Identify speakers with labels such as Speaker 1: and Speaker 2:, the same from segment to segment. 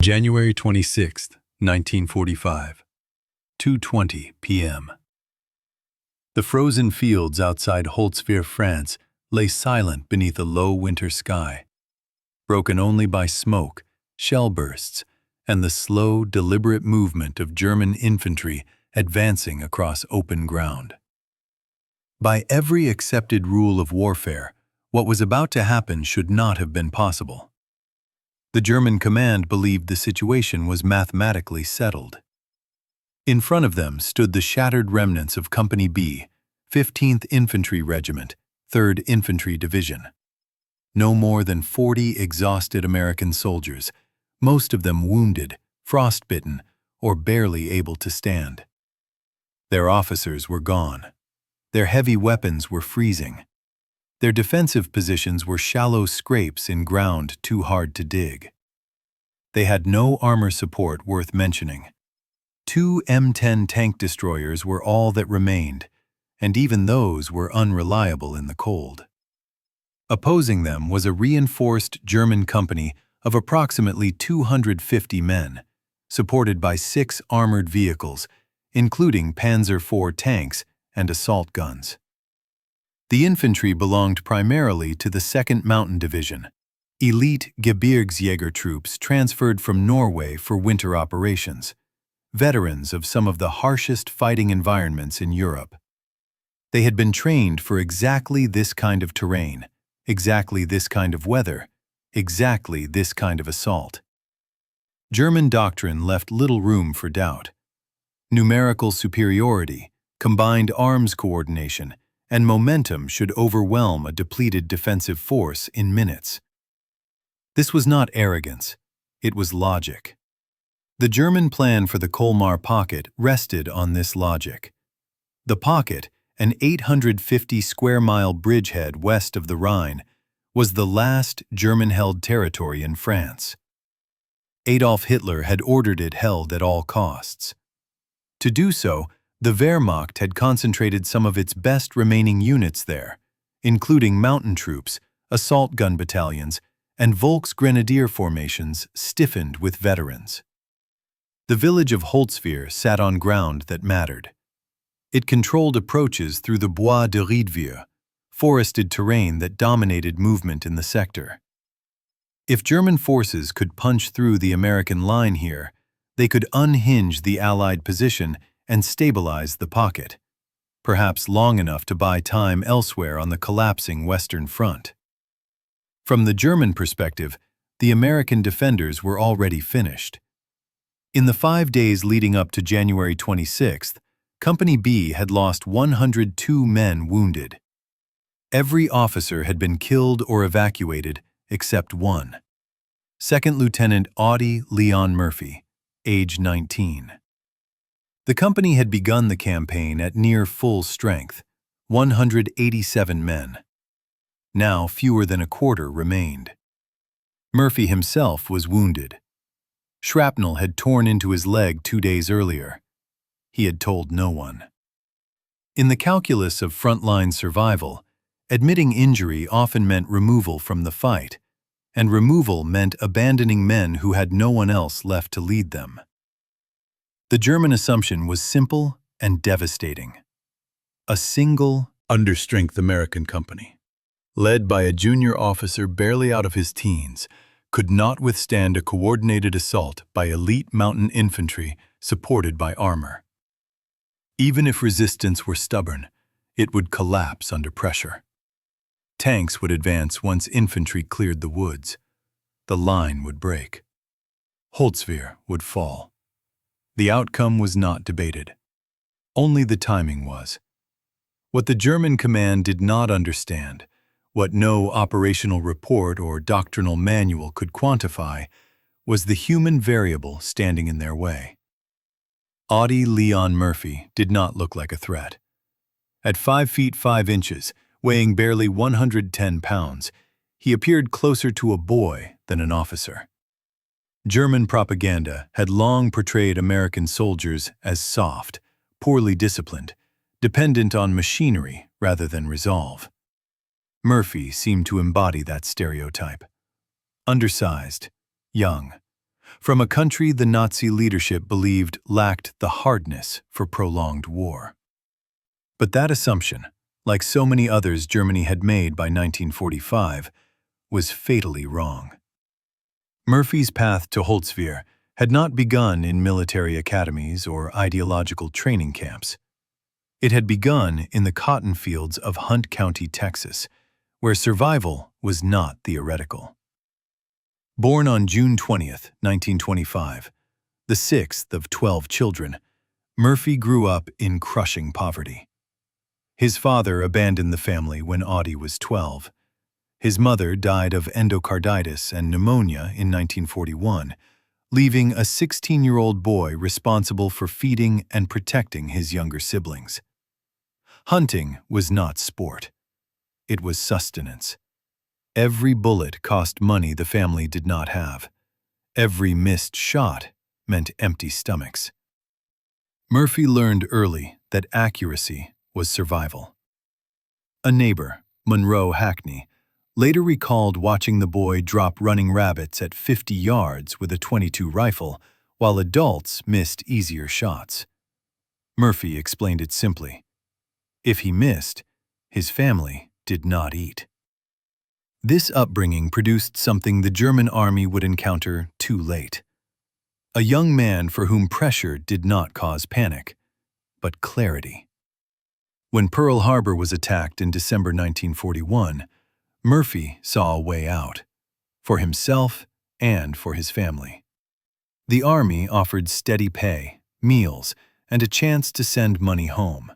Speaker 1: January 26, 1945, 2:20 p.m. The frozen fields outside Holtzwihr, France, lay silent beneath a low winter sky, broken only by smoke, shell bursts, and the slow, deliberate movement of German infantry advancing across open ground. By every accepted rule of warfare, what was about to happen should not have been possible. The German command believed the situation was mathematically settled. In front of them stood the shattered remnants of Company B, 15th Infantry Regiment, 3rd Infantry Division. No more than 40 exhausted American soldiers, most of them wounded, frostbitten, or barely able to stand. Their officers were gone. Their heavy weapons were freezing. Their defensive positions were shallow scrapes in ground too hard to dig. They had no armor support worth mentioning. 2 M10 tank destroyers were all that remained, and even those were unreliable in the cold. Opposing them was a reinforced German company of approximately 250 men, supported by 6 armored vehicles, including Panzer IV tanks and assault guns. The infantry belonged primarily to the 2nd Mountain Division, elite Gebirgsjäger troops transferred from Norway for winter operations, veterans of some of the harshest fighting environments in Europe. They had been trained for exactly this kind of terrain, exactly this kind of weather, exactly this kind of assault. German doctrine left little room for doubt. Numerical superiority, combined arms coordination, and momentum should overwhelm a depleted defensive force in minutes. This was not arrogance, it was logic. The German plan for the Colmar Pocket rested on this logic. The Pocket, an 850-square-mile bridgehead west of the Rhine, was the last German-held territory in France. Adolf Hitler had ordered it held at all costs. To do so, the Wehrmacht had concentrated some of its best remaining units there, including mountain troops, assault gun battalions, and Volksgrenadier formations stiffened with veterans. The village of Holtzwihr sat on ground that mattered. It controlled approaches through the Bois de Riedvier, forested terrain that dominated movement in the sector. If German forces could punch through the American line here, they could unhinge the Allied position and stabilize the pocket, perhaps long enough to buy time elsewhere on the collapsing Western Front. From the German perspective, the American defenders were already finished. In the 5 days leading up to January 26th, Company B had lost 102 men wounded. Every officer had been killed or evacuated except one. 2nd Lieutenant Audie Murphy, age 19. The company had begun the campaign at near full strength, 187 men. Now fewer than a quarter remained. Murphy himself was wounded. Shrapnel had torn into his leg 2 days earlier. He had told no one. In the calculus of frontline survival, admitting injury often meant removal from the fight, and removal meant abandoning men who had no one else left to lead them. The German assumption was simple and devastating. A single, understrength American company, led by a junior officer barely out of his teens, could not withstand a coordinated assault by elite mountain infantry supported by armor. Even if resistance were stubborn, it would collapse under pressure. Tanks would advance once infantry cleared the woods. The line would break. Holtzwihr would fall. The outcome was not debated. Only the timing was. What the German command did not understand, what no operational report or doctrinal manual could quantify, was the human variable standing in their way. Audie Murphy did not look like a threat. At 5 feet 5 inches, weighing barely 110 pounds, he appeared closer to a boy than an officer. German propaganda had long portrayed American soldiers as soft, poorly disciplined, dependent on machinery rather than resolve. Murphy seemed to embody that stereotype. Undersized, young, from a country the Nazi leadership believed lacked the hardness for prolonged war. But that assumption, like so many others Germany had made by 1945, was fatally wrong. Murphy's path to Holtzwihr had not begun in military academies or ideological training camps. It had begun in the cotton fields of Hunt County, Texas, where survival was not theoretical. Born on June 20, 1925, the sixth of 12 children, Murphy grew up in crushing poverty. His father abandoned the family when Audie was 12. His mother died of endocarditis and pneumonia in 1941, leaving a 16-year-old boy responsible for feeding and protecting his younger siblings. Hunting was not sport. It was sustenance. Every bullet cost money the family did not have. Every missed shot meant empty stomachs. Murphy learned early that accuracy was survival. A neighbor, Monroe Hackney, later recalled watching the boy drop running rabbits at 50 yards with a .22 rifle, while adults missed easier shots. Murphy explained it simply. If he missed, his family did not eat. This upbringing produced something the German army would encounter too late. A young man for whom pressure did not cause panic, but clarity. When Pearl Harbor was attacked in December 1941, Murphy saw a way out, for himself and for his family. The Army offered steady pay, meals, and a chance to send money home.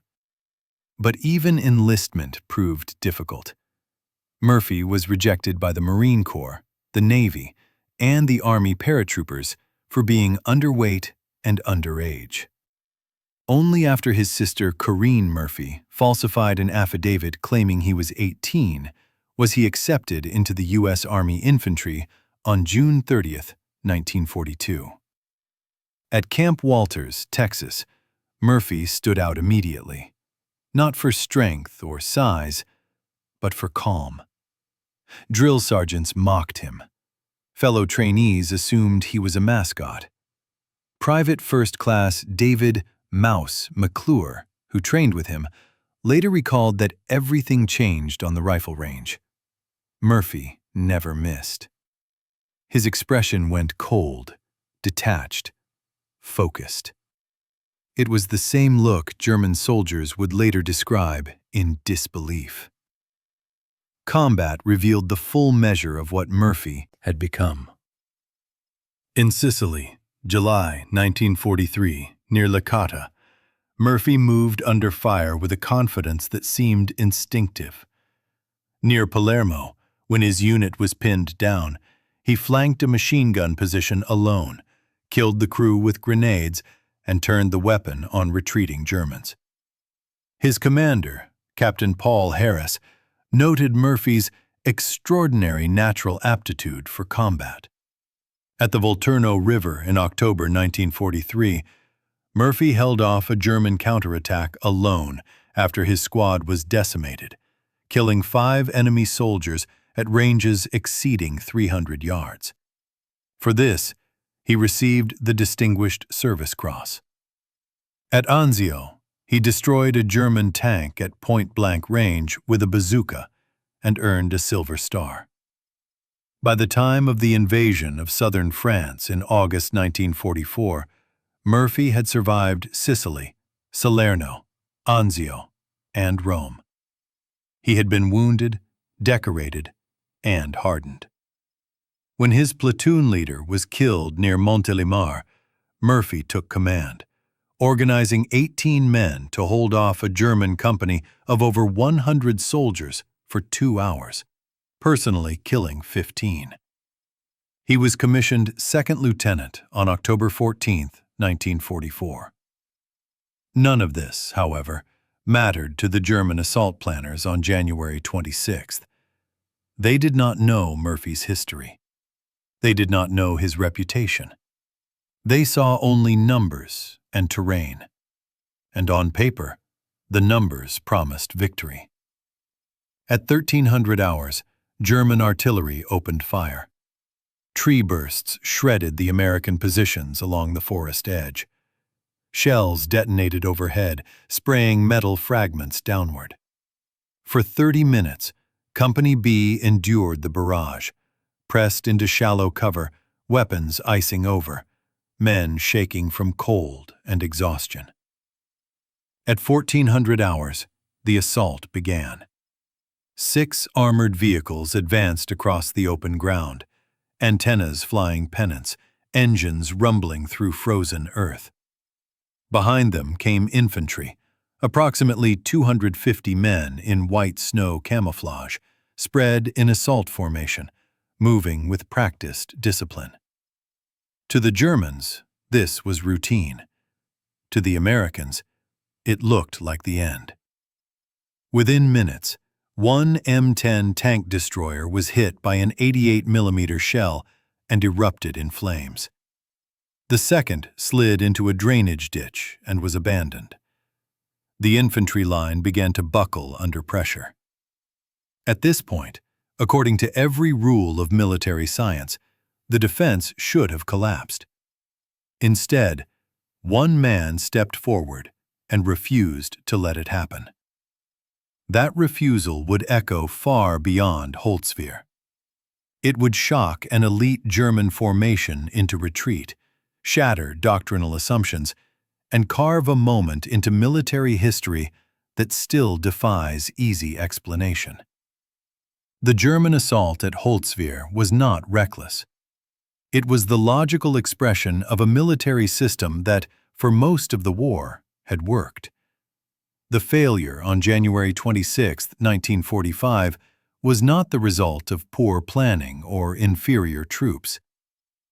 Speaker 1: But even enlistment proved difficult. Murphy was rejected by the Marine Corps, the Navy, and the Army paratroopers for being underweight and underage. Only after his sister Corinne Murphy falsified an affidavit claiming he was 18 was he accepted into the U.S. Army Infantry on June 30, 1942. At Camp Walters, Texas, Murphy stood out immediately, not for strength or size, but for calm. Drill sergeants mocked him. Fellow trainees assumed he was a mascot. Private First Class David "Mouse" McClure, who trained with him, later recalled that everything changed on the rifle range. Murphy never missed. His expression went cold, detached, focused. It was the same look German soldiers would later describe in disbelief. Combat revealed the full measure of what Murphy had become. In Sicily, July 1943, near Licata, Murphy moved under fire with a confidence that seemed instinctive. Near Palermo, when his unit was pinned down, he flanked a machine gun position alone, killed the crew with grenades, and turned the weapon on retreating Germans. His commander, Captain Paul Harris, noted Murphy's extraordinary natural aptitude for combat. At the Volturno River in October 1943, Murphy held off a German counterattack alone after his squad was decimated, killing 5 enemy soldiers at ranges exceeding 300 yards. For this, he received the Distinguished Service Cross. At Anzio, he destroyed a German tank at point-blank range with a bazooka and earned a Silver Star. By the time of the invasion of southern France in August 1944, Murphy had survived Sicily, Salerno, Anzio, and Rome. He had been wounded, decorated, and hardened. When his platoon leader was killed near Montélimar, Murphy took command, organizing 18 men to hold off a German company of over 100 soldiers for 2 hours, personally killing 15. He was commissioned second lieutenant on October 14, 1944. None of this, however, mattered to the German assault planners on January 26th. They did not know Murphy's history. They did not know his reputation. They saw only numbers and terrain. And on paper, the numbers promised victory. At 1300 hours, German artillery opened fire. Tree bursts shredded the American positions along the forest edge. Shells detonated overhead, spraying metal fragments downward. For 30 minutes, Company B endured the barrage, pressed into shallow cover, weapons icing over, men shaking from cold and exhaustion. At 1400 hours, the assault began. 6 armored vehicles advanced across the open ground, antennas flying pennants, engines rumbling through frozen earth. Behind them came infantry, approximately 250 men in white snow camouflage, spread in assault formation, moving with practiced discipline. To the Germans, this was routine. To the Americans, it looked like the end. Within minutes, one M10 tank destroyer was hit by an 88mm shell and erupted in flames. The second slid into a drainage ditch and was abandoned. The infantry line began to buckle under pressure. At this point, according to every rule of military science, the defense should have collapsed. Instead, one man stepped forward and refused to let it happen. That refusal would echo far beyond Holtzwihr. It would shock an elite German formation into retreat, shatter doctrinal assumptions, and carve a moment into military history that still defies easy explanation. The German assault at Holtzwihr was not reckless. It was the logical expression of a military system that, for most of the war, had worked. The failure on January 26, 1945, was not the result of poor planning or inferior troops.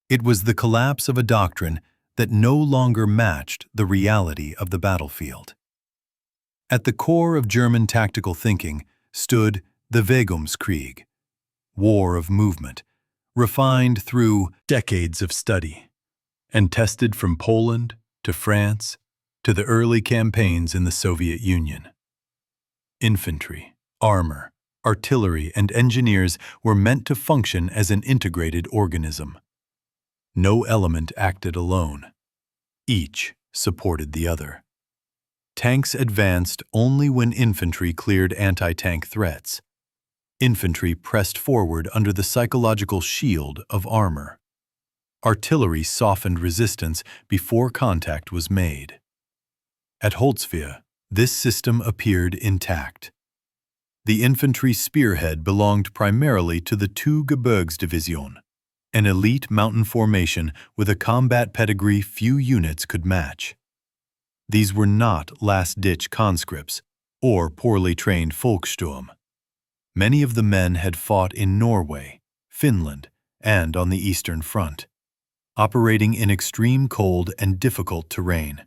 Speaker 1: It was the collapse of a doctrine that no longer matched the reality of the battlefield. At the core of German tactical thinking stood the Bewegungskrieg, war of movement, refined through decades of study, and tested from Poland to France to the early campaigns in the Soviet Union. Infantry, armor, artillery, and engineers were meant to function as an integrated organism. No element acted alone. Each supported the other. Tanks advanced only when infantry cleared anti-tank threats. Infantry pressed forward under the psychological shield of armor. Artillery softened resistance before contact was made. At Holtzwihr, this system appeared intact. The infantry spearhead belonged primarily to the 2 Gebirgsdivision, an elite mountain formation with a combat pedigree few units could match. These were not last-ditch conscripts or poorly trained Volkssturm. Many of the men had fought in Norway, Finland, and on the Eastern Front, operating in extreme cold and difficult terrain.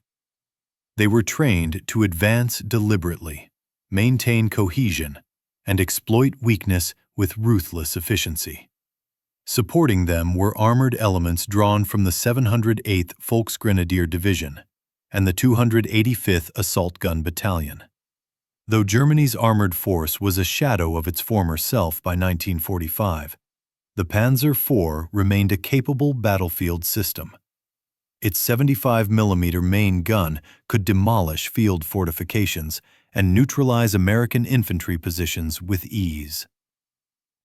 Speaker 1: They were trained to advance deliberately, maintain cohesion, and exploit weakness with ruthless efficiency. Supporting them were armored elements drawn from the 708th Volksgrenadier Division and the 285th Assault Gun Battalion. Though Germany's armored force was a shadow of its former self by 1945, the Panzer IV remained a capable battlefield system. Its 75mm main gun could demolish field fortifications and neutralize American infantry positions with ease.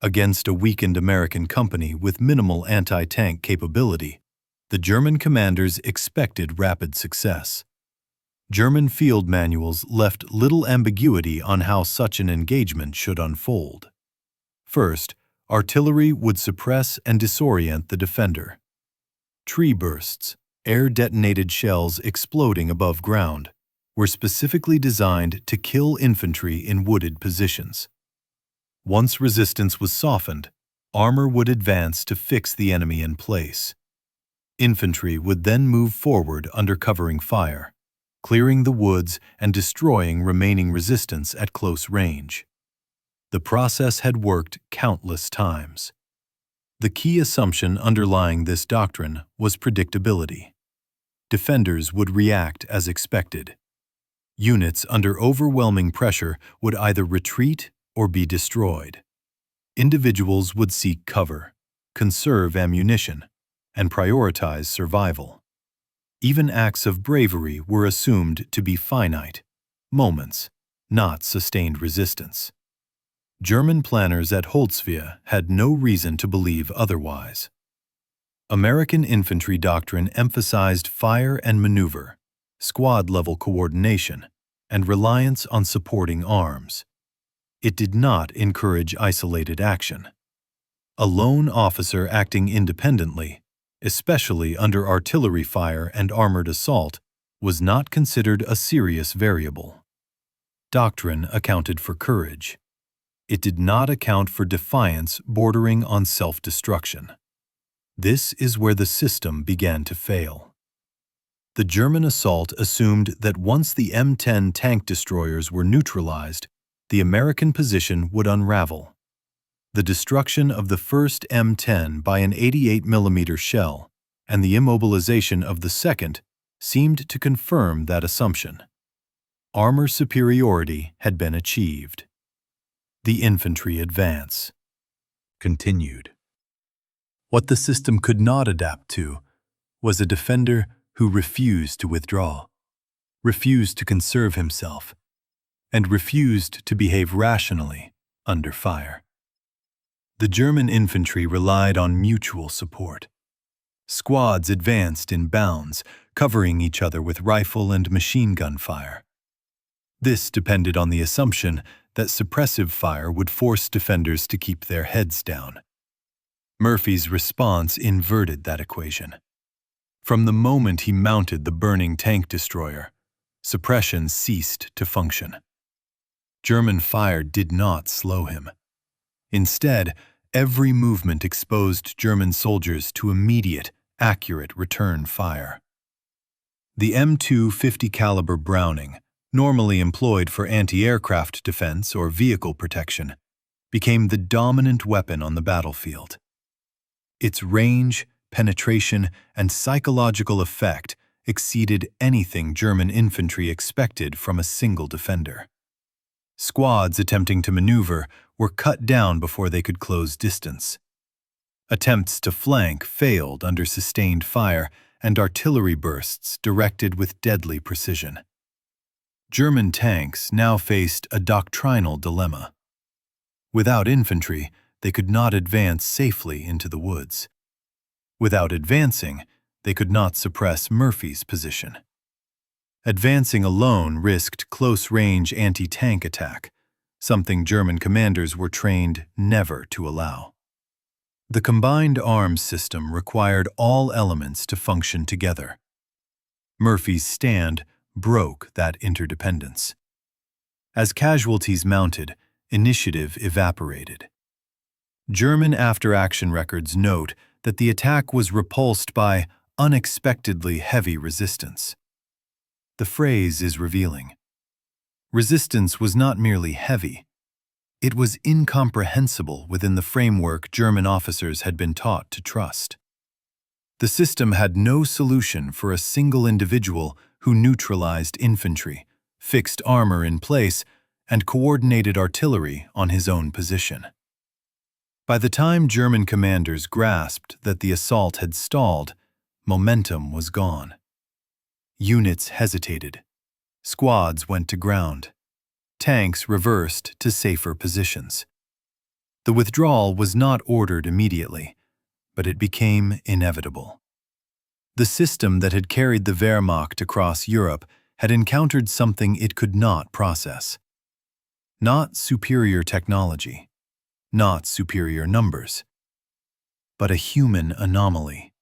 Speaker 1: Against a weakened American company with minimal anti-tank capability, the German commanders expected rapid success. German field manuals left little ambiguity on how such an engagement should unfold. First, artillery would suppress and disorient the defender. Tree bursts, air-detonated shells exploding above ground, were specifically designed to kill infantry in wooded positions. Once resistance was softened, armor would advance to fix the enemy in place. Infantry would then move forward under covering fire, clearing the woods and destroying remaining resistance at close range. The process had worked countless times. The key assumption underlying this doctrine was predictability. Defenders would react as expected. Units under overwhelming pressure would either retreat or be destroyed. Individuals would seek cover, conserve ammunition, and prioritize survival. Even acts of bravery were assumed to be finite, moments, not sustained resistance. German planners at Holtzwihr had no reason to believe otherwise. American infantry doctrine emphasized fire and maneuver, squad-level coordination, and reliance on supporting arms. It did not encourage isolated action. A lone officer acting independently, especially under artillery fire and armored assault, was not considered a serious variable. Doctrine accounted for courage. It did not account for defiance bordering on self-destruction. This is where the system began to fail. The German assault assumed that once the M10 tank destroyers were neutralized, the American position would unravel. The destruction of the first M10 by an 88mm shell and the immobilization of the second seemed to confirm that assumption. Armor superiority had been achieved. The infantry advance continued. What the system could not adapt to was a defender who refused to withdraw, refused to conserve himself, and refused to behave rationally under fire. The German infantry relied on mutual support. Squads advanced in bounds, covering each other with rifle and machine gun fire. This depended on the assumption that suppressive fire would force defenders to keep their heads down. Murphy's response inverted that equation. From the moment he mounted the burning tank destroyer, suppression ceased to function. German fire did not slow him. Instead, every movement exposed German soldiers to immediate, accurate return fire. The M2 50 caliber Browning, normally employed for anti-aircraft defense or vehicle protection, became the dominant weapon on the battlefield. Its range, penetration, and psychological effect exceeded anything German infantry expected from a single defender. Squads attempting to maneuver were cut down before they could close distance. Attempts to flank failed under sustained fire and artillery bursts directed with deadly precision. German tanks now faced a doctrinal dilemma. Without infantry, they could not advance safely into the woods. Without advancing, they could not suppress Murphy's position. Advancing alone risked close-range anti-tank attack, something German commanders were trained never to allow. The combined arms system required all elements to function together. Murphy's stand broke that interdependence. As casualties mounted, initiative evaporated. German after-action records note that the attack was repulsed by unexpectedly heavy resistance. The phrase is revealing. Resistance was not merely heavy. It was incomprehensible within the framework German officers had been taught to trust. The system had no solution for a single individual who neutralized infantry, fixed armor in place, and coordinated artillery on his own position. By the time German commanders grasped that the assault had stalled, momentum was gone. Units hesitated. Squads went to ground. Tanks reversed to safer positions. The withdrawal was not ordered immediately, but it became inevitable. The system that had carried the Wehrmacht across Europe had encountered something it could not process. Not superior technology, not superior numbers, but a human anomaly.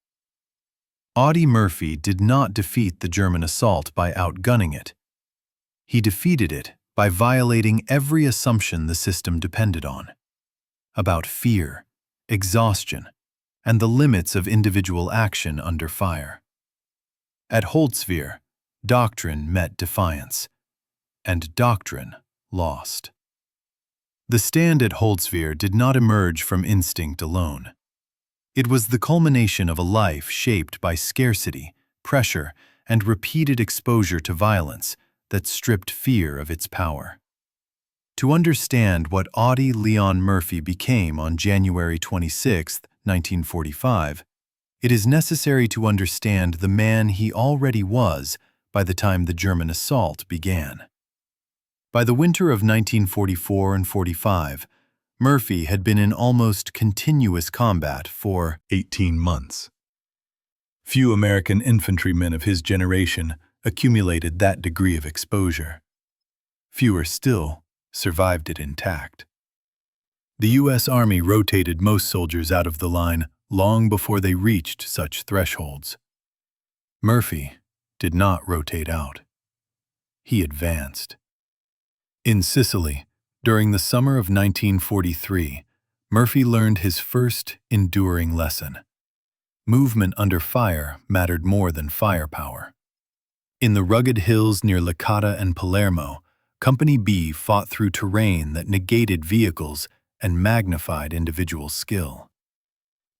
Speaker 1: Audie Murphy did not defeat the German assault by outgunning it. He defeated it by violating every assumption the system depended on, about fear, exhaustion, and the limits of individual action under fire. At Holtzwihr, doctrine met defiance, and doctrine lost. The stand at Holtzwihr did not emerge from instinct alone. It was the culmination of a life shaped by scarcity, pressure, and repeated exposure to violence that stripped fear of its power. To understand what Audie Leon Murphy became on January 26, 1945, it is necessary to understand the man he already was by the time the German assault began. By the winter of 1944 and 45, Murphy had been in almost continuous combat for 18 months. Few American infantrymen of his generation accumulated that degree of exposure. Fewer still survived it intact. The U.S. Army rotated most soldiers out of the line long before they reached such thresholds. Murphy did not rotate out. He advanced. In Sicily, during the summer of 1943, Murphy learned his first enduring lesson. Movement under fire mattered more than firepower. In the rugged hills near Licata and Palermo, Company B fought through terrain that negated vehicles and magnified individual skill.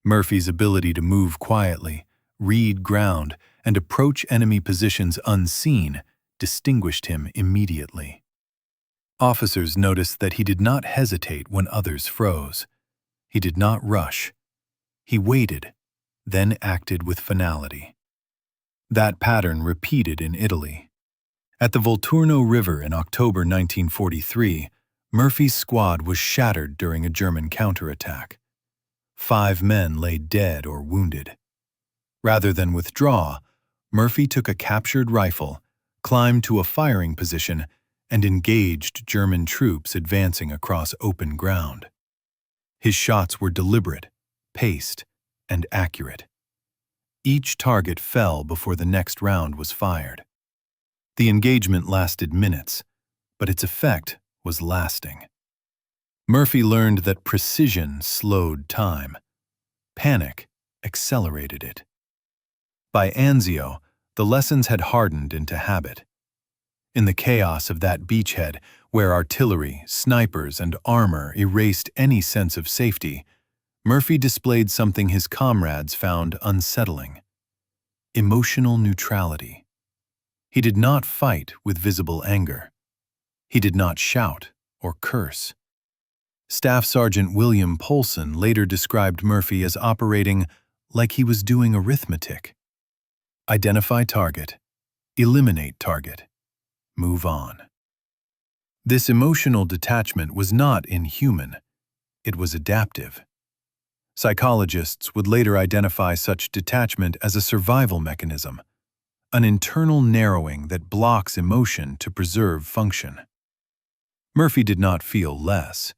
Speaker 1: Murphy's ability to move quietly, read ground, and approach enemy positions unseen distinguished him immediately. Officers noticed that he did not hesitate when others froze. He did not rush. He waited, then acted with finality. That pattern repeated in Italy. At the Volturno River in October 1943, Murphy's squad was shattered during a German counterattack. 5 men lay dead or wounded. Rather than withdraw, Murphy took a captured rifle, climbed to a firing position, and engaged German troops advancing across open ground. His shots were deliberate, paced, and accurate. Each target fell before the next round was fired. The engagement lasted minutes, but its effect was lasting. Murphy learned that precision slowed time. Panic accelerated it. By Anzio, the lessons had hardened into habit. In the chaos of that beachhead, where artillery, snipers, and armor erased any sense of safety, Murphy displayed something his comrades found unsettling: emotional neutrality. He did not fight with visible anger. He did not shout or curse. Staff Sergeant William Polson later described Murphy as operating like he was doing arithmetic. Identify target, eliminate target, move on. This emotional detachment was not inhuman. It was adaptive. Psychologists would later identify such detachment as a survival mechanism, an internal narrowing that blocks emotion to preserve function. Murphy did not feel less.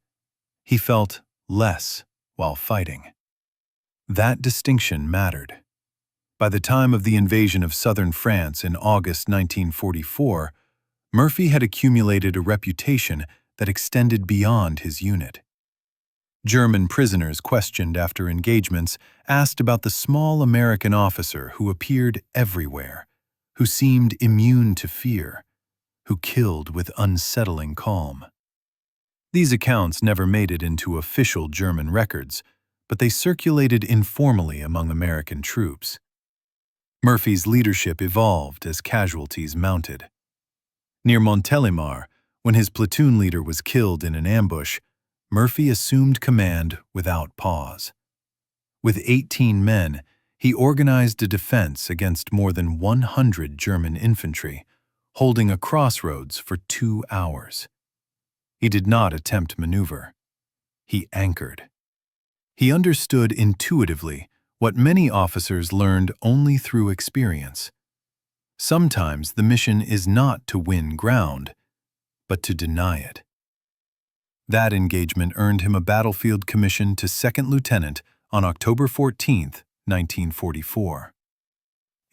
Speaker 1: He felt less while fighting. That distinction mattered. By the time of the invasion of southern France in August 1944, Murphy had accumulated a reputation that extended beyond his unit. German prisoners questioned after engagements asked about the small American officer who appeared everywhere, who seemed immune to fear, who killed with unsettling calm. These accounts never made it into official German records, but they circulated informally among American troops. Murphy's leadership evolved as casualties mounted. Near Montélimar, when his platoon leader was killed in an ambush, Murphy assumed command without pause. With 18 men, he organized a defense against more than 100 German infantry, holding a crossroads for 2 hours. He did not attempt maneuver. He anchored. He understood intuitively what many officers learned only through experience. Sometimes the mission is not to win ground, but to deny it. That engagement earned him a battlefield commission to second lieutenant on October 14, 1944.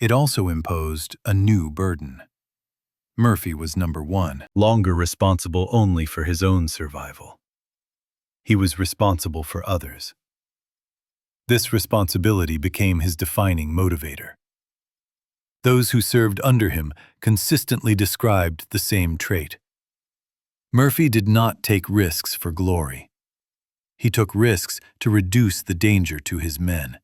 Speaker 1: It also imposed a new burden. Murphy was number 1, longer responsible only for his own survival. He was responsible for others. This responsibility became his defining motivator. Those who served under him consistently described the same trait. Murphy did not take risks for glory. He took risks to reduce the danger to his men.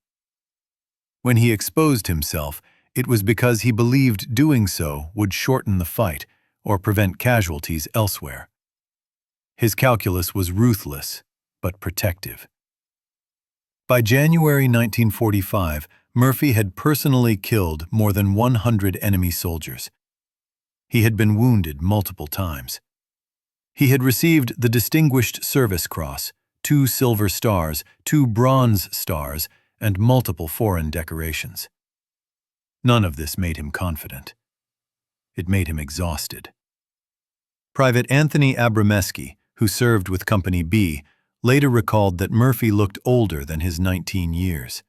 Speaker 1: When he exposed himself, it was because he believed doing so would shorten the fight or prevent casualties elsewhere. His calculus was ruthless, but protective. By January 1945, Murphy had personally killed more than 100 enemy soldiers. He had been wounded multiple times. He had received the Distinguished Service Cross, 2 Silver Stars, 2 Bronze Stars, and multiple foreign decorations. None of this made him confident. It made him exhausted. Private Anthony Abramesky, who served with Company B, later recalled that Murphy looked older than his 19 years.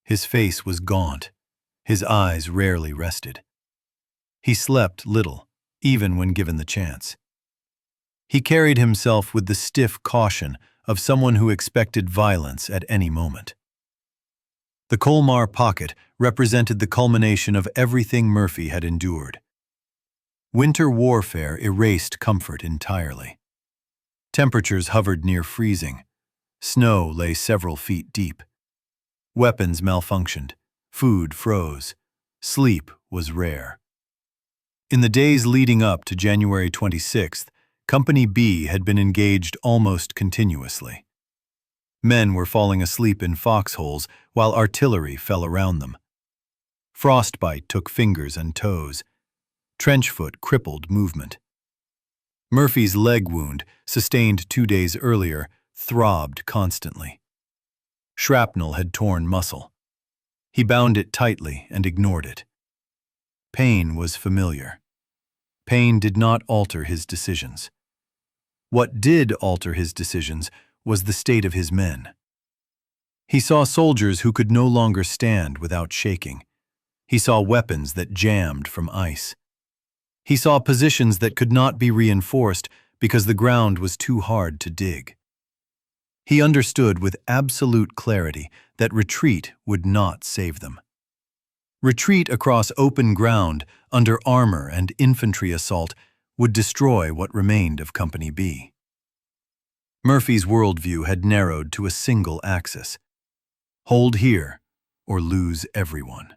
Speaker 1: His face was gaunt. His eyes rarely rested. He slept little, even when given the chance. He carried himself with the stiff caution of someone who expected violence at any moment. The Colmar Pocket represented the culmination of everything Murphy had endured. Winter warfare erased comfort entirely. Temperatures hovered near freezing. Snow lay several feet deep. Weapons malfunctioned. Food froze. Sleep was rare. In the days leading up to January 26th, Company B had been engaged almost continuously. Men were falling asleep in foxholes while artillery fell around them. Frostbite took fingers and toes. Trenchfoot crippled movement. Murphy's leg wound, sustained 2 days earlier, throbbed constantly. Shrapnel had torn muscle. He bound it tightly and ignored it. Pain was familiar. Pain did not alter his decisions. What did alter his decisions was the state of his men. He saw soldiers who could no longer stand without shaking. He saw weapons that jammed from ice. He saw positions that could not be reinforced because the ground was too hard to dig. He understood with absolute clarity that retreat would not save them. Retreat across open ground under armor and infantry assault would destroy what remained of Company B. Murphy's worldview had narrowed to a single axis: hold here or lose everyone.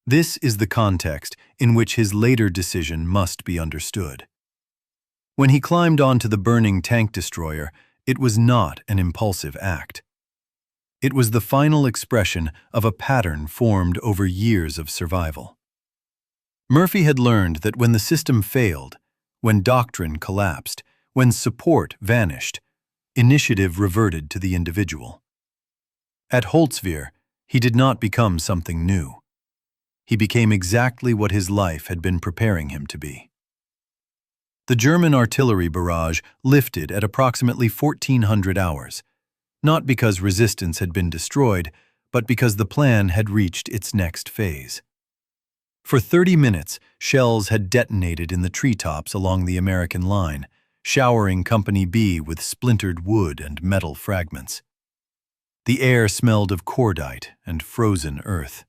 Speaker 1: This is the context in which his later decision must be understood. When he climbed onto the burning tank destroyer, it was not an impulsive act. It was the final expression of a pattern formed over years of survival. Murphy had learned that when the system failed, when doctrine collapsed, when support vanished, initiative reverted to the individual. At Holtzwihr, he did not become something new. He became exactly what his life had been preparing him to be. The German artillery barrage lifted at approximately 1400 hours, not because resistance had been destroyed, but because the plan had reached its next phase. For 30 minutes, shells had detonated in the treetops along the American line, showering Company B with splintered wood and metal fragments. The air smelled of cordite and frozen earth.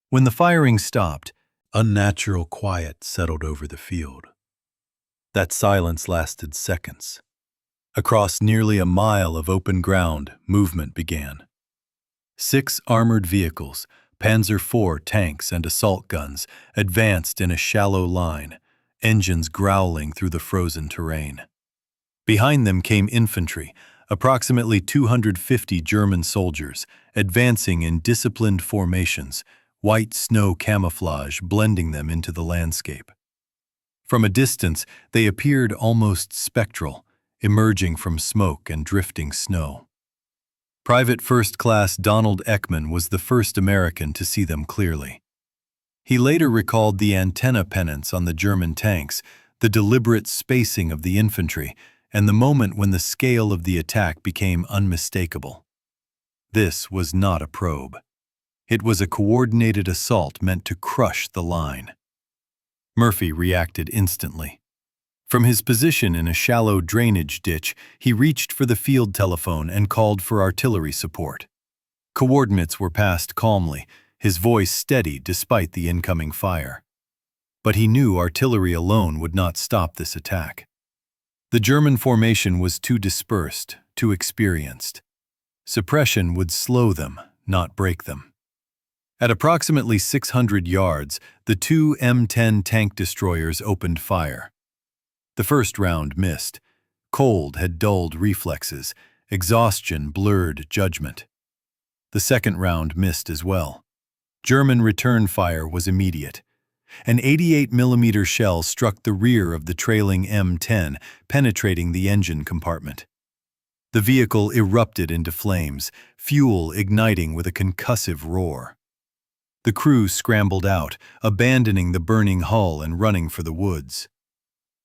Speaker 1: When the firing stopped, unnatural quiet settled over the field. That silence lasted seconds. Across nearly a mile of open ground, movement began. 6 armored vehicles, Panzer IV tanks and assault guns, advanced in a shallow line, engines growling through the frozen terrain. Behind them came infantry, approximately 250 German soldiers, advancing in disciplined formations, white snow camouflage blending them into the landscape. From a distance, they appeared almost spectral, emerging from smoke and drifting snow. Private First Class Donald Ekman was the first American to see them clearly. He later recalled the antenna pennants on the German tanks, the deliberate spacing of the infantry, and the moment when the scale of the attack became unmistakable. This was not a probe. It was a coordinated assault meant to crush the line. Murphy reacted instantly. From his position in a shallow drainage ditch, he reached for the field telephone and called for artillery support. Coordinates were passed calmly, his voice steady despite the incoming fire. But he knew artillery alone would not stop this attack. The German formation was too dispersed, too experienced. Suppression would slow them, not break them. At approximately 600 yards, the 2 M10 tank destroyers opened fire. The first round missed. Cold had dulled reflexes, Exhaustion blurred judgment. The second round missed as well. German return fire was immediate. An 88mm shell struck the rear of the trailing M10, penetrating the engine compartment. The vehicle erupted into flames, fuel igniting with a concussive roar. The crew scrambled out, abandoning the burning hull and running for the woods.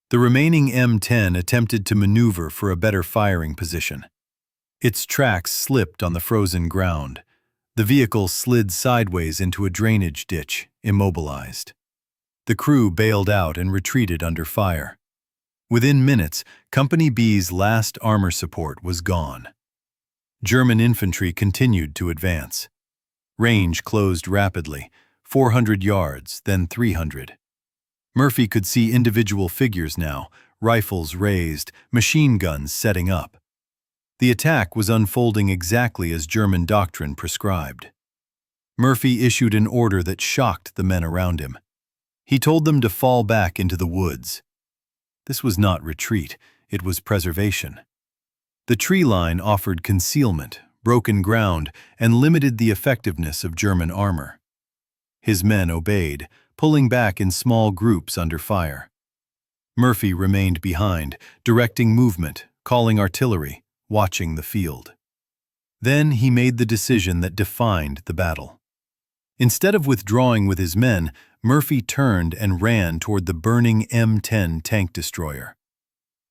Speaker 1: The remaining M10 attempted to maneuver for a better firing position. Its tracks slipped on the frozen ground. The vehicle slid sideways into a drainage ditch, immobilized. The crew bailed out and retreated under fire. Within minutes, Company B's last armor support was gone. German infantry continued to advance. Range closed rapidly, 400 yards, then 300. Murphy could see individual figures now, rifles raised, machine guns setting up. The attack was unfolding exactly as German doctrine prescribed. Murphy issued an order that shocked the men around him. He told them to fall back into the woods. This was not retreat, it was preservation. The tree line offered concealment, broken ground, and limited the effectiveness of German armor. His men obeyed, pulling back in small groups under fire. Murphy remained behind, directing movement, calling artillery, watching the field. Then he made the decision that defined the battle. Instead of withdrawing with his men, Murphy turned and ran toward the burning M10 tank destroyer.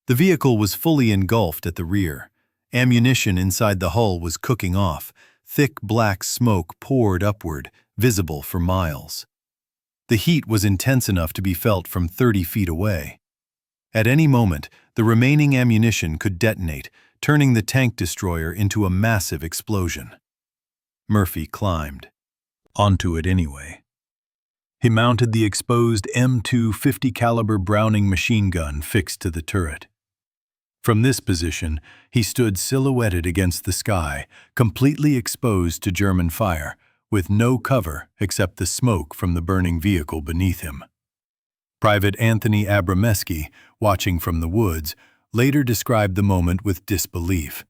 Speaker 1: The vehicle was fully engulfed at the rear. Ammunition inside the hull was cooking off. Thick black smoke poured upward, visible for miles. The heat was intense enough to be felt from 30 feet away. At any moment, the remaining ammunition could detonate, turning the tank destroyer into a massive explosion. Murphy climbed. Onto it anyway. He mounted the exposed M2 50 caliber Browning machine gun fixed to the turret. From this position, he stood silhouetted against the sky, completely exposed to German fire, with no cover except the smoke from the burning vehicle beneath him. Private Anthony Abramesky, watching from the woods, later described the moment with disbelief.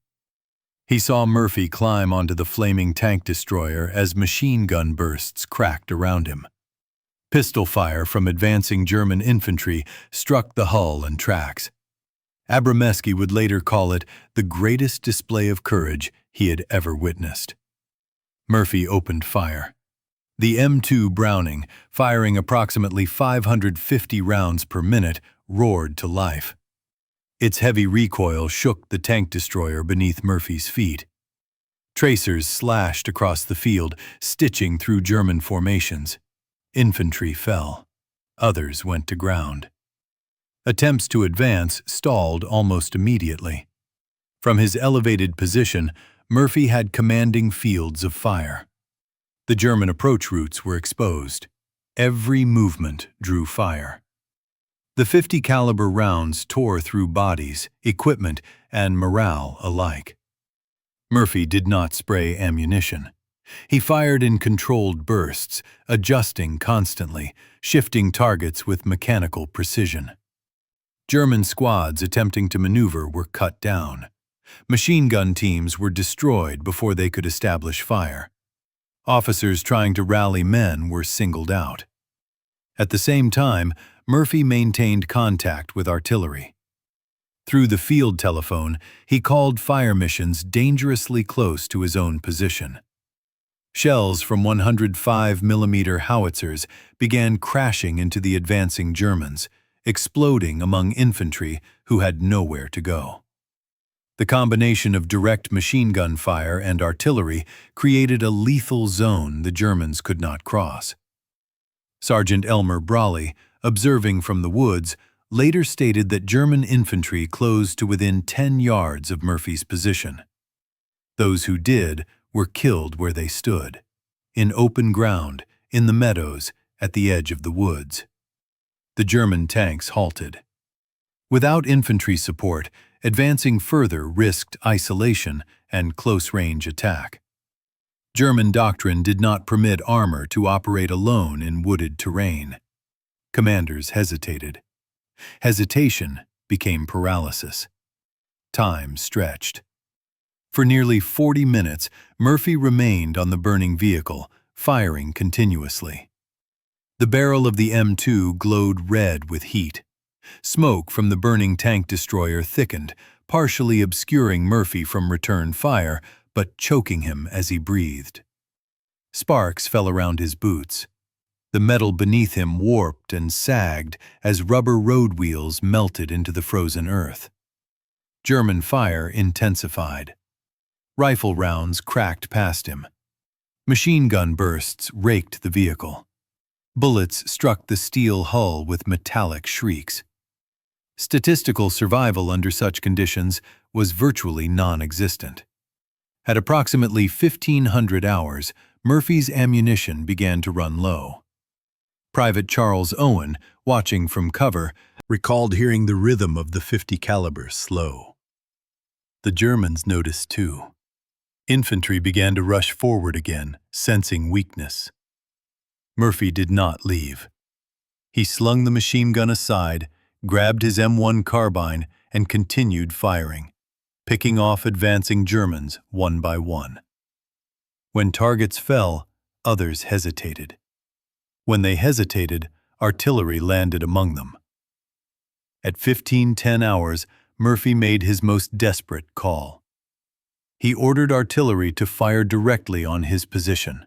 Speaker 1: He saw Murphy climb onto the flaming tank destroyer as machine gun bursts cracked around him. Pistol fire from advancing German infantry struck the hull and tracks. Abramesky would later call it the greatest display of courage he had ever witnessed. Murphy opened fire. The M2 Browning, firing approximately 550 rounds per minute, roared to life. Its heavy recoil shook the tank destroyer beneath Murphy's feet. Tracers slashed across the field, stitching through German formations. Infantry fell. Others went to ground. Attempts to advance stalled almost immediately. From his elevated position, Murphy had commanding fields of fire. The German approach routes were exposed. Every movement drew fire. The 50 caliber rounds tore through bodies, equipment, and morale alike. Murphy did not spray ammunition. He fired in controlled bursts, adjusting constantly, shifting targets with mechanical precision. German squads attempting to maneuver were cut down. Machine gun teams were destroyed before they could establish fire. Officers trying to rally men were singled out. At the same time, Murphy maintained contact with artillery. Through the field telephone, he called fire missions dangerously close to his own position. Shells from 105mm howitzers began crashing into the advancing Germans, exploding among infantry who had nowhere to go. The combination of direct machine gun fire and artillery created a lethal zone the Germans could not cross. Sergeant Elmer Brawley, observing from the woods, later stated that German infantry closed to within 10 yards of Murphy's position. Those who did were killed where they stood, in open ground, in the meadows, at the edge of the woods. The German tanks halted. Without infantry support, advancing further risked isolation and close-range attack. German doctrine did not permit armor to operate alone in wooded terrain. Commanders hesitated. Hesitation became paralysis. Time stretched. For nearly 40 minutes, Murphy remained on the burning vehicle, firing continuously. The barrel of the M2 glowed red with heat. Smoke from the burning tank destroyer thickened, partially obscuring Murphy from return fire, but choking him as he breathed. Sparks fell around his boots. The metal beneath him warped and sagged as rubber road wheels melted into the frozen earth. German fire intensified. Rifle rounds cracked past him. Machine gun bursts raked the vehicle. Bullets struck the steel hull with metallic shrieks. Statistical survival under such conditions was virtually non-existent. At approximately 1,500 hours, Murphy's ammunition began to run low. Private Charles Owen, watching from cover, recalled hearing the rhythm of the .50 caliber slow. The Germans noticed too. Infantry began to rush forward again, sensing weakness. Murphy did not leave. He slung the machine gun aside, grabbed his M1 carbine, and continued firing, picking off advancing Germans one by one. When targets fell, others hesitated. When they hesitated, artillery landed among them. At 15:10 hours, Murphy made his most desperate call. He ordered artillery to fire directly on his position.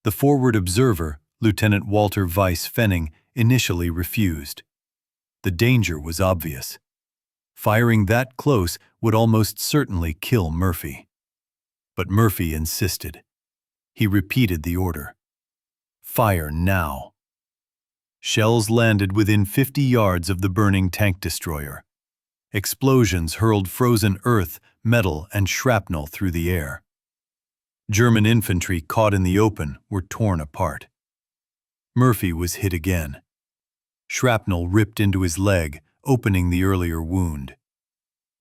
Speaker 1: The forward observer, Lieutenant Walter Weiss Fenning, initially refused. The danger was obvious. Firing that close would almost certainly kill Murphy. But Murphy insisted. He repeated the order. Fire now. Shells landed within 50 yards of the burning tank destroyer. Explosions hurled frozen earth, metal, and shrapnel through the air. German infantry caught in the open were torn apart. Murphy was hit again. Shrapnel ripped into his leg, opening the earlier wound.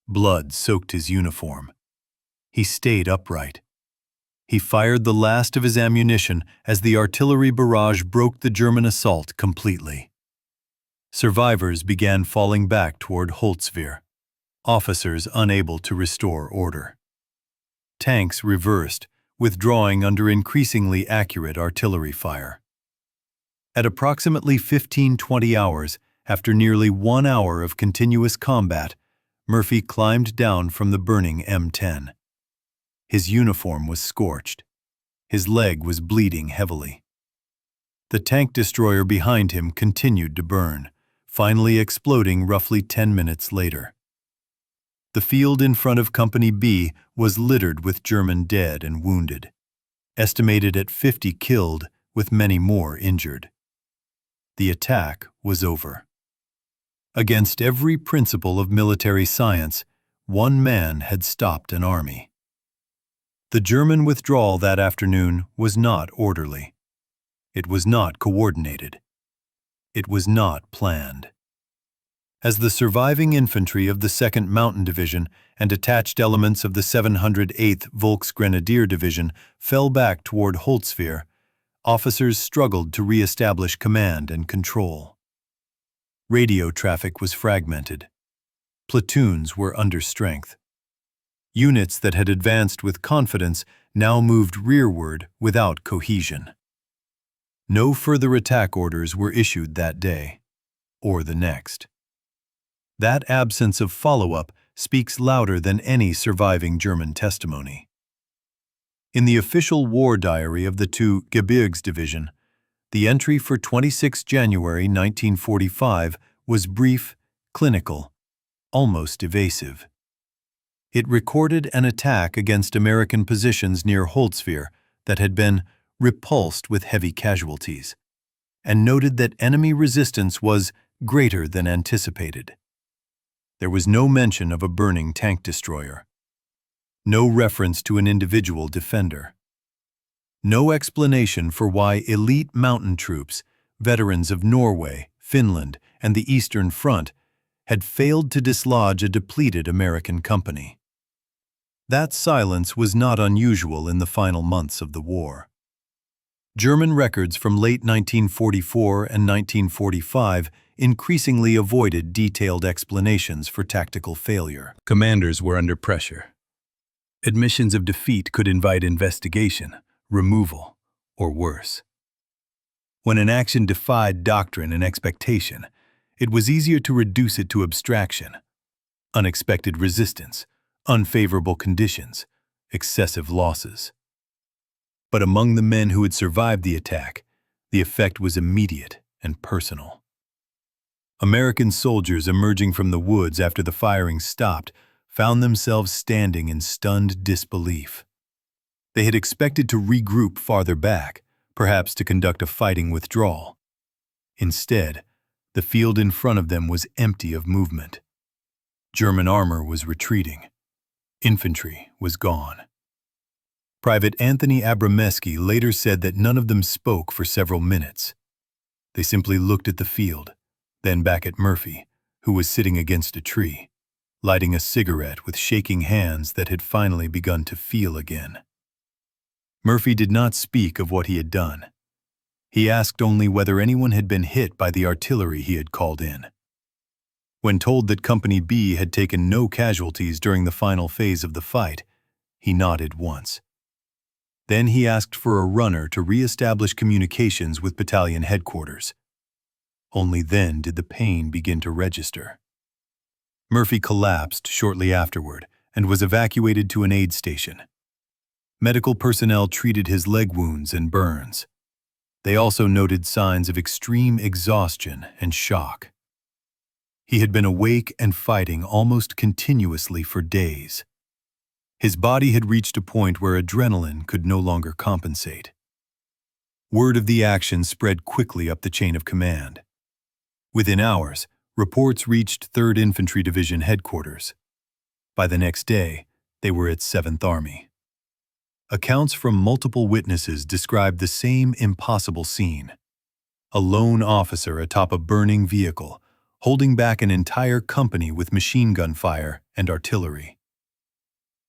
Speaker 1: Blood soaked his uniform. He stayed upright. He fired the last of his ammunition as the artillery barrage broke the German assault completely. Survivors began falling back toward Holtzwihr, officers unable to restore order. Tanks reversed, withdrawing under increasingly accurate artillery fire. At approximately 15:20 hours, after nearly 1 hour of continuous combat, Murphy climbed down from the burning M10. His uniform was scorched. His leg was bleeding heavily. The tank destroyer behind him continued to burn, finally exploding roughly 10 minutes later. The field in front of Company B was littered with German dead and wounded, estimated at 50 killed, with many more injured. The attack was over. Against every principle of military science, one man had stopped an army. The German withdrawal that afternoon was not orderly. It was not coordinated. It was not planned. As the surviving infantry of the 2nd Mountain Division and detached elements of the 708th Volksgrenadier Division fell back toward Holtzwihr, officers struggled to re-establish command and control. Radio traffic was fragmented. Platoons were under strength. Units that had advanced with confidence now moved rearward without cohesion. No further attack orders were issued that day, or the next. That absence of follow-up speaks louder than any surviving German testimony. In the official war diary of the 2 Gebirgsdivision, the entry for 26 January 1945 was brief, clinical, almost evasive. It recorded an attack against American positions near Holtzwihr that had been repulsed with heavy casualties, and noted that enemy resistance was greater than anticipated. There was no mention of a burning tank destroyer. No reference to an individual defender. No explanation for why elite mountain troops, veterans of Norway, Finland, and the Eastern Front, had failed to dislodge a depleted American company. That silence was not unusual in the final months of the war. German records from late 1944 and 1945 increasingly avoided detailed explanations for tactical failure. Commanders were under pressure. Admissions of defeat could invite investigation, removal, or worse. When an action defied doctrine and expectation, it was easier to reduce it to abstraction. Unexpected resistance, unfavorable conditions, excessive losses. But among the men who had survived the attack, the effect was immediate and personal. American soldiers emerging from the woods after the firing stopped found themselves standing in stunned disbelief. They had expected to regroup farther back, perhaps to conduct a fighting withdrawal. Instead, the field in front of them was empty of movement. German armor was retreating. Infantry was gone. Private Anthony Abrameski later said that none of them spoke for several minutes. They simply looked at the field, then back at Murphy, who was sitting against a tree, lighting a cigarette with shaking hands that had finally begun to feel again. Murphy did not speak of what he had done. He asked only whether anyone had been hit by the artillery he had called in. When told that Company B had taken no casualties during the final phase of the fight, he nodded once. Then he asked for a runner to re-establish communications with battalion headquarters. Only then did the pain begin to register. Murphy collapsed shortly afterward and was evacuated to an aid station. Medical personnel treated his leg wounds and burns. They also noted signs of extreme exhaustion and shock. He had been awake and fighting almost continuously for days. His body had reached a point where adrenaline could no longer compensate. Word of the action spread quickly up the chain of command. Within hours, reports reached 3rd Infantry Division headquarters. By the next day, they were at 7th Army. Accounts from multiple witnesses described the same impossible scene. A lone officer atop a burning vehicle, holding back an entire company with machine gun fire and artillery.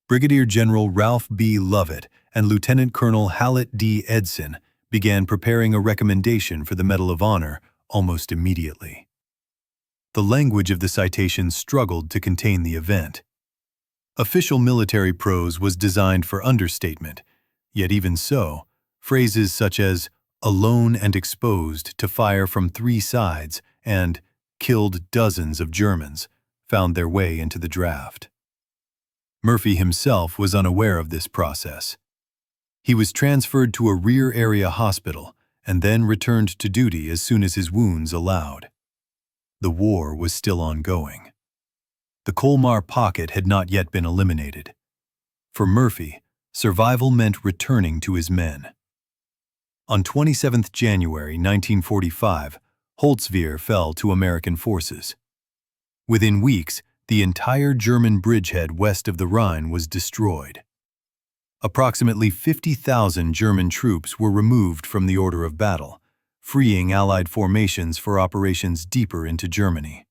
Speaker 1: Brigadier General Ralph B. Lovett and Lieutenant Colonel Hallett D. Edson began preparing a recommendation for the Medal of Honor almost immediately. The language of the citation struggled to contain the event. Official military prose was designed for understatement, yet even so, phrases such as alone and exposed to fire from 3 sides and killed dozens of Germans found their way into the draft. Murphy himself was unaware of this process. He was transferred to a rear area hospital and then returned to duty as soon as his wounds allowed. The war was still ongoing. The Colmar Pocket had not yet been eliminated. For Murphy, survival meant returning to his men. On 27 January 1945, Holtzwihr fell to American forces. Within weeks, the entire German bridgehead west of the Rhine was destroyed. Approximately 50,000 German troops were removed from the order of battle, freeing Allied formations for operations deeper into Germany.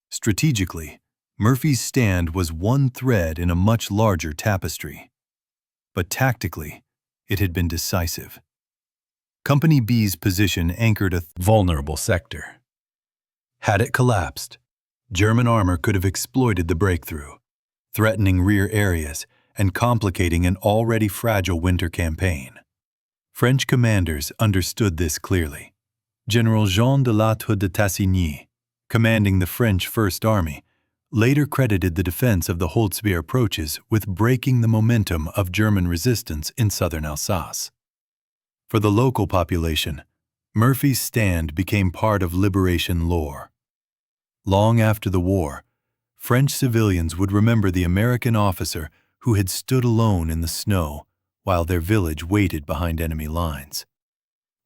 Speaker 1: Strategically, Murphy's stand was one thread in a much larger tapestry. But tactically, it had been decisive. Company B's position anchored a vulnerable sector. Had it collapsed, German armor could have exploited the breakthrough, threatening rear areas and complicating an already fragile winter campaign. French commanders understood this clearly. General Jean de Lattre de Tassigny, commanding the French First Army, later credited the defense of the Holtzwihr approaches with breaking the momentum of German resistance in southern Alsace. For the local population, Murphy's stand became part of liberation lore. Long after the war, French civilians would remember the American officer who had stood alone in the snow while their village waited behind enemy lines.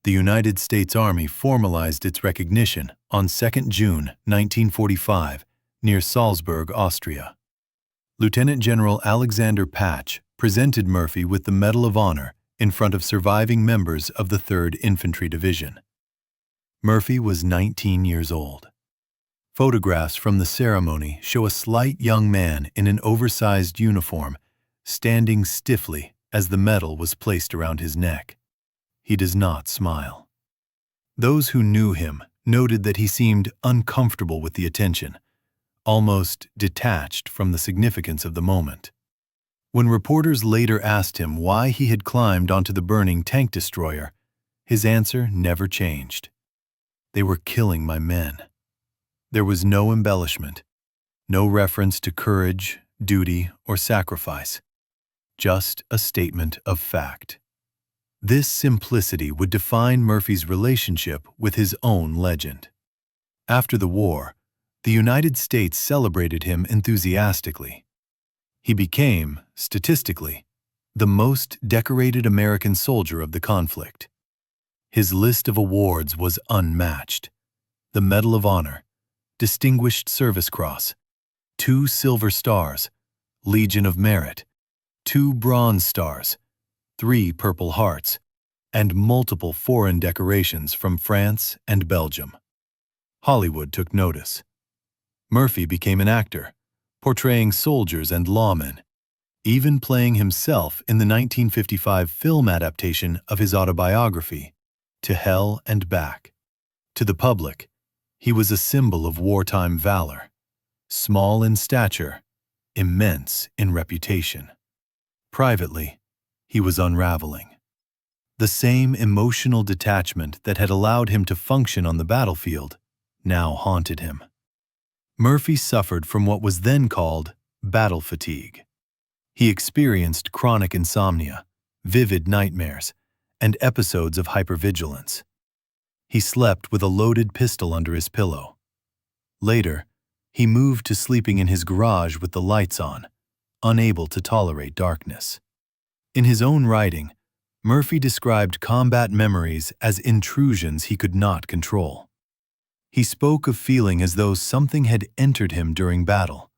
Speaker 1: The United States Army formalized its recognition on 2 June 1945 near Salzburg, Austria. Lieutenant General Alexander Patch presented Murphy with the Medal of Honor in front of surviving members of the 3rd Infantry Division. Murphy was 19 years old. Photographs from the ceremony show a slight young man in an oversized uniform standing stiffly as the medal was placed around his neck. He does not smile. Those who knew him noted that he seemed uncomfortable with the attention, almost detached from the significance of the moment. When reporters later asked him why he had climbed onto the burning tank destroyer, his answer never changed. They were killing my men. There was no embellishment, no reference to courage, duty, or sacrifice, just a statement of fact. This simplicity would define Murphy's relationship with his own legend. After the war, the United States celebrated him enthusiastically. He became, statistically, the most decorated American soldier of the conflict. His list of awards was unmatched: the Medal of Honor, Distinguished Service Cross, 2 Silver Stars, Legion of Merit, 2 Bronze Stars, 3 Purple Hearts, and multiple foreign decorations from France and Belgium. Hollywood took notice. Murphy became an actor, portraying soldiers and lawmen, even playing himself in the 1955 film adaptation of his autobiography, To Hell and Back. To the public, he was a symbol of wartime valor, small in stature, immense in reputation. Privately, he was unraveling. The same emotional detachment that had allowed him to function on the battlefield now haunted him. Murphy suffered from what was then called battle fatigue. He experienced chronic insomnia, vivid nightmares, and episodes of hypervigilance. He slept with a loaded pistol under his pillow. Later, he moved to sleeping in his garage with the lights on, unable to tolerate darkness. In his own writing, Murphy described combat memories as intrusions he could not control. He spoke of feeling as though something had entered him during battle,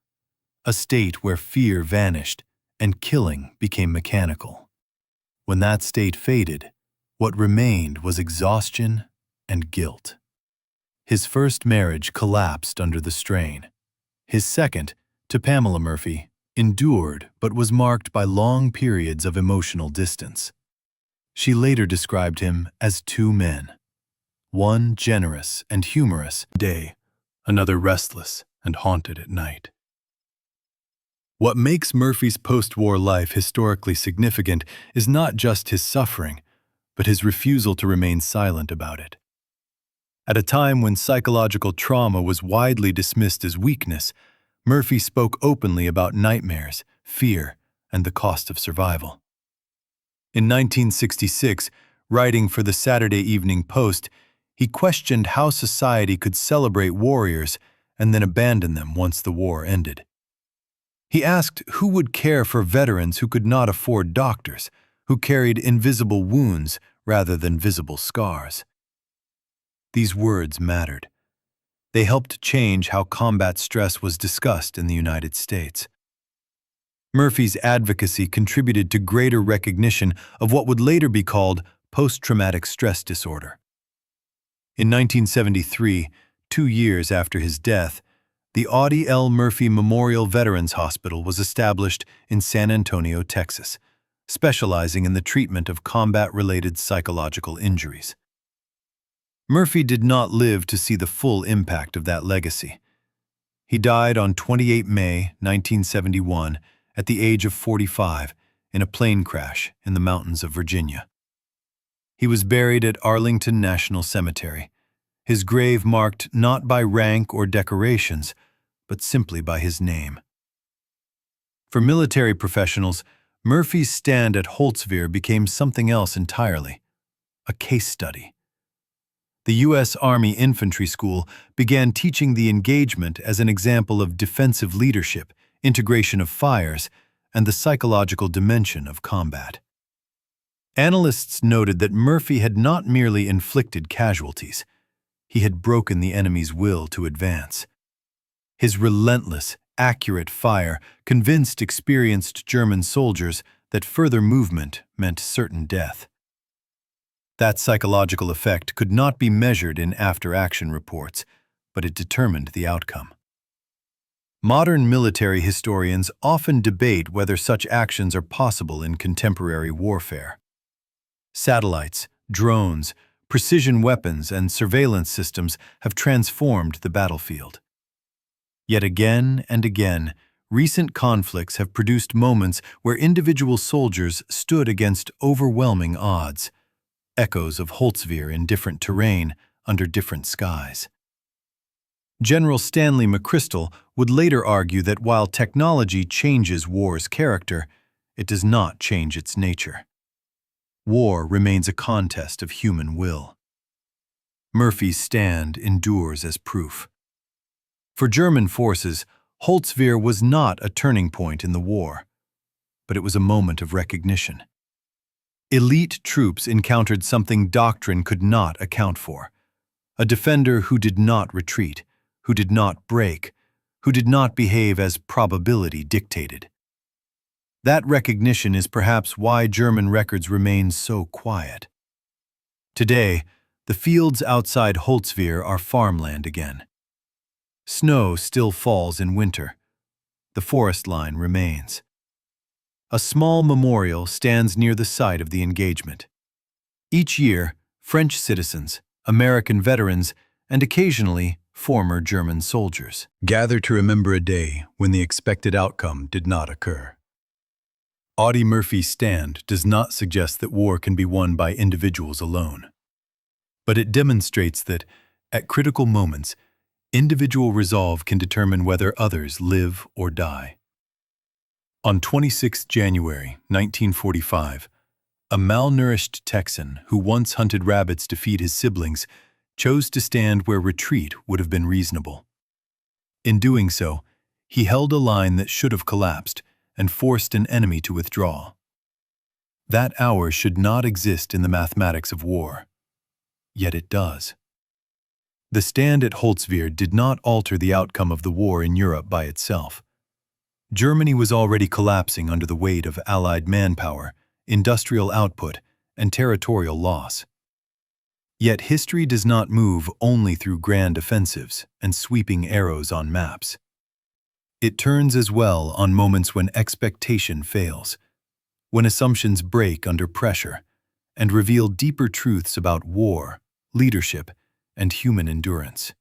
Speaker 1: a state where fear vanished and killing became mechanical. When that state faded, what remained was exhaustion and guilt. His first marriage collapsed under the strain. His second, to Pamela Murphy, endured but was marked by long periods of emotional distance. She later described him as 2 men. One generous and humorous day, another restless and haunted at night. What makes Murphy's post-war life historically significant is not just his suffering, but his refusal to remain silent about it. At a time when psychological trauma was widely dismissed as weakness, Murphy spoke openly about nightmares, fear, and the cost of survival. In 1966, writing for the Saturday Evening Post, he questioned how society could celebrate warriors and then abandon them once the war ended. He asked who would care for veterans who could not afford doctors, who carried invisible wounds rather than visible scars. These words mattered. They helped change how combat stress was discussed in the United States. Murphy's advocacy contributed to greater recognition of what would later be called post-traumatic stress disorder. In 1973, 2 years after his death, the Audie L. Murphy Memorial Veterans Hospital was established in San Antonio, Texas, specializing in the treatment of combat-related psychological injuries. Murphy did not live to see the full impact of that legacy. He died on 28 May 1971 at the age of 45 in a plane crash in the mountains of Virginia. He was buried at Arlington National Cemetery, his grave marked not by rank or decorations, but simply by his name. For military professionals, Murphy's stand at Holtzwihr became something else entirely, a case study. The U.S. Army Infantry School began teaching the engagement as an example of defensive leadership, integration of fires, and the psychological dimension of combat. Analysts noted that Murphy had not merely inflicted casualties, he had broken the enemy's will to advance. His relentless, accurate fire convinced experienced German soldiers that further movement meant certain death. That psychological effect could not be measured in after-action reports, but it determined the outcome. Modern military historians often debate whether such actions are possible in contemporary warfare. Satellites, drones, precision weapons, and surveillance systems have transformed the battlefield. Yet again and again, recent conflicts have produced moments where individual soldiers stood against overwhelming odds, echoes of Holtzwihr in different terrain under different skies. General Stanley McChrystal would later argue that while technology changes war's character, it does not change its nature. War remains a contest of human will. Murphy's stand endures as proof. For German forces, Holtzwihr was not a turning point in the war, but it was a moment of recognition. Elite troops encountered something doctrine could not account for: a defender who did not retreat, who did not break, who did not behave as probability dictated. That recognition is perhaps why German records remain so quiet. Today, the fields outside Holtzwihr are farmland again. Snow still falls in winter. The forest line remains. A small memorial stands near the site of the engagement. Each year, French citizens, American veterans, and occasionally former German soldiers gather to remember a day when the expected outcome did not occur. Audie Murphy's stand does not suggest that war can be won by individuals alone, but it demonstrates that, at critical moments, individual resolve can determine whether others live or die. On 26 January 1945, a malnourished Texan who once hunted rabbits to feed his siblings chose to stand where retreat would have been reasonable. In doing so, he held a line that should have collapsed and forced an enemy to withdraw. That hour should not exist in the mathematics of war, yet it does. The stand at Holtzwihr did not alter the outcome of the war in Europe by itself. Germany was already collapsing under the weight of Allied manpower, industrial output, and territorial loss. Yet history does not move only through grand offensives and sweeping arrows on maps. It turns as well on moments when expectation fails, when assumptions break under pressure and reveal deeper truths about war, leadership, and human endurance.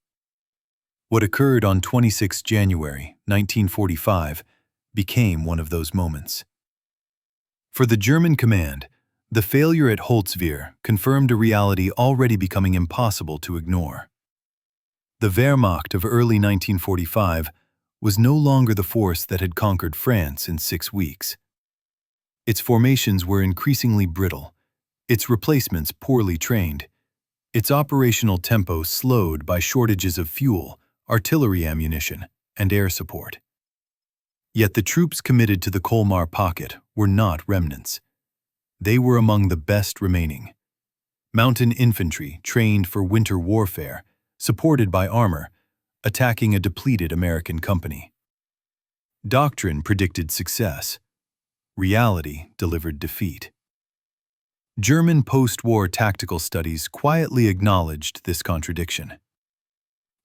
Speaker 1: What occurred on 26 January 1945 became one of those moments. For the German command, the failure at Holtzwihr confirmed a reality already becoming impossible to ignore. The Wehrmacht of early 1945 was no longer the force that had conquered France in 6 weeks. Its formations were increasingly brittle, its replacements poorly trained, its operational tempo slowed by shortages of fuel, artillery ammunition, and air support. Yet the troops committed to the Colmar Pocket were not remnants. They were among the best remaining. Mountain infantry trained for winter warfare, supported by armor, attacking a depleted American company. Doctrine predicted success. Reality delivered defeat. German post-war tactical studies quietly acknowledged this contradiction.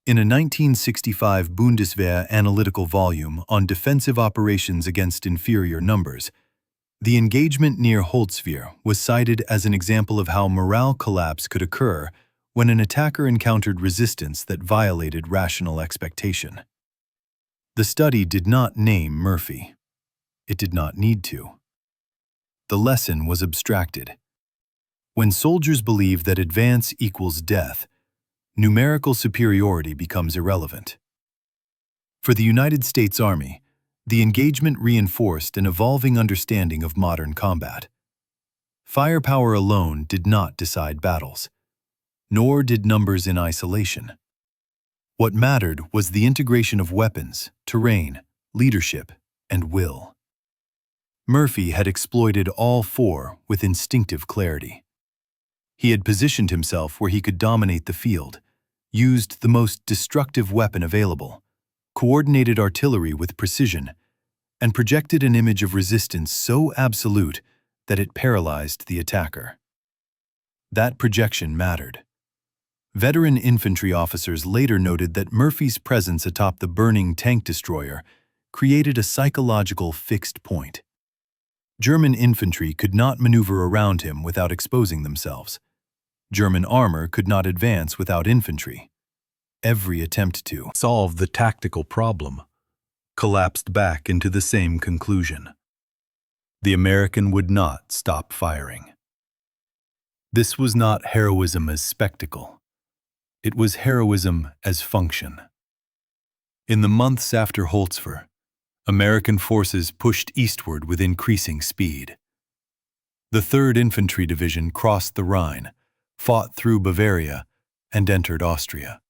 Speaker 1: In a 1965 Bundeswehr analytical volume on defensive operations against inferior numbers, the engagement near Holtzwihr was cited as an example of how morale collapse could occur when an attacker encountered resistance that violated rational expectation. The study did not name Murphy. It did not need to. The lesson was abstracted. When soldiers believe that advance equals death, numerical superiority becomes irrelevant. For the United States Army, the engagement reinforced an evolving understanding of modern combat. Firepower alone did not decide battles, nor did numbers in isolation. What mattered was the integration of weapons, terrain, leadership, and will. Murphy had exploited all four with instinctive clarity. He had positioned himself where he could dominate the field, used the most destructive weapon available, coordinated artillery with precision, and projected an image of resistance so absolute that it paralyzed the attacker. That projection mattered. Veteran infantry officers later noted that Murphy's presence atop the burning tank destroyer created a psychological fixed point. German infantry could not maneuver around him without exposing themselves. German armor could not advance without infantry. Every attempt to solve the tactical problem collapsed back into the same conclusion. The American would not stop firing. This was not heroism as spectacle. It was heroism as function. In the months after Holtzwihr, American forces pushed eastward with increasing speed. The 3rd Infantry Division crossed the Rhine, fought through Bavaria, and entered Austria.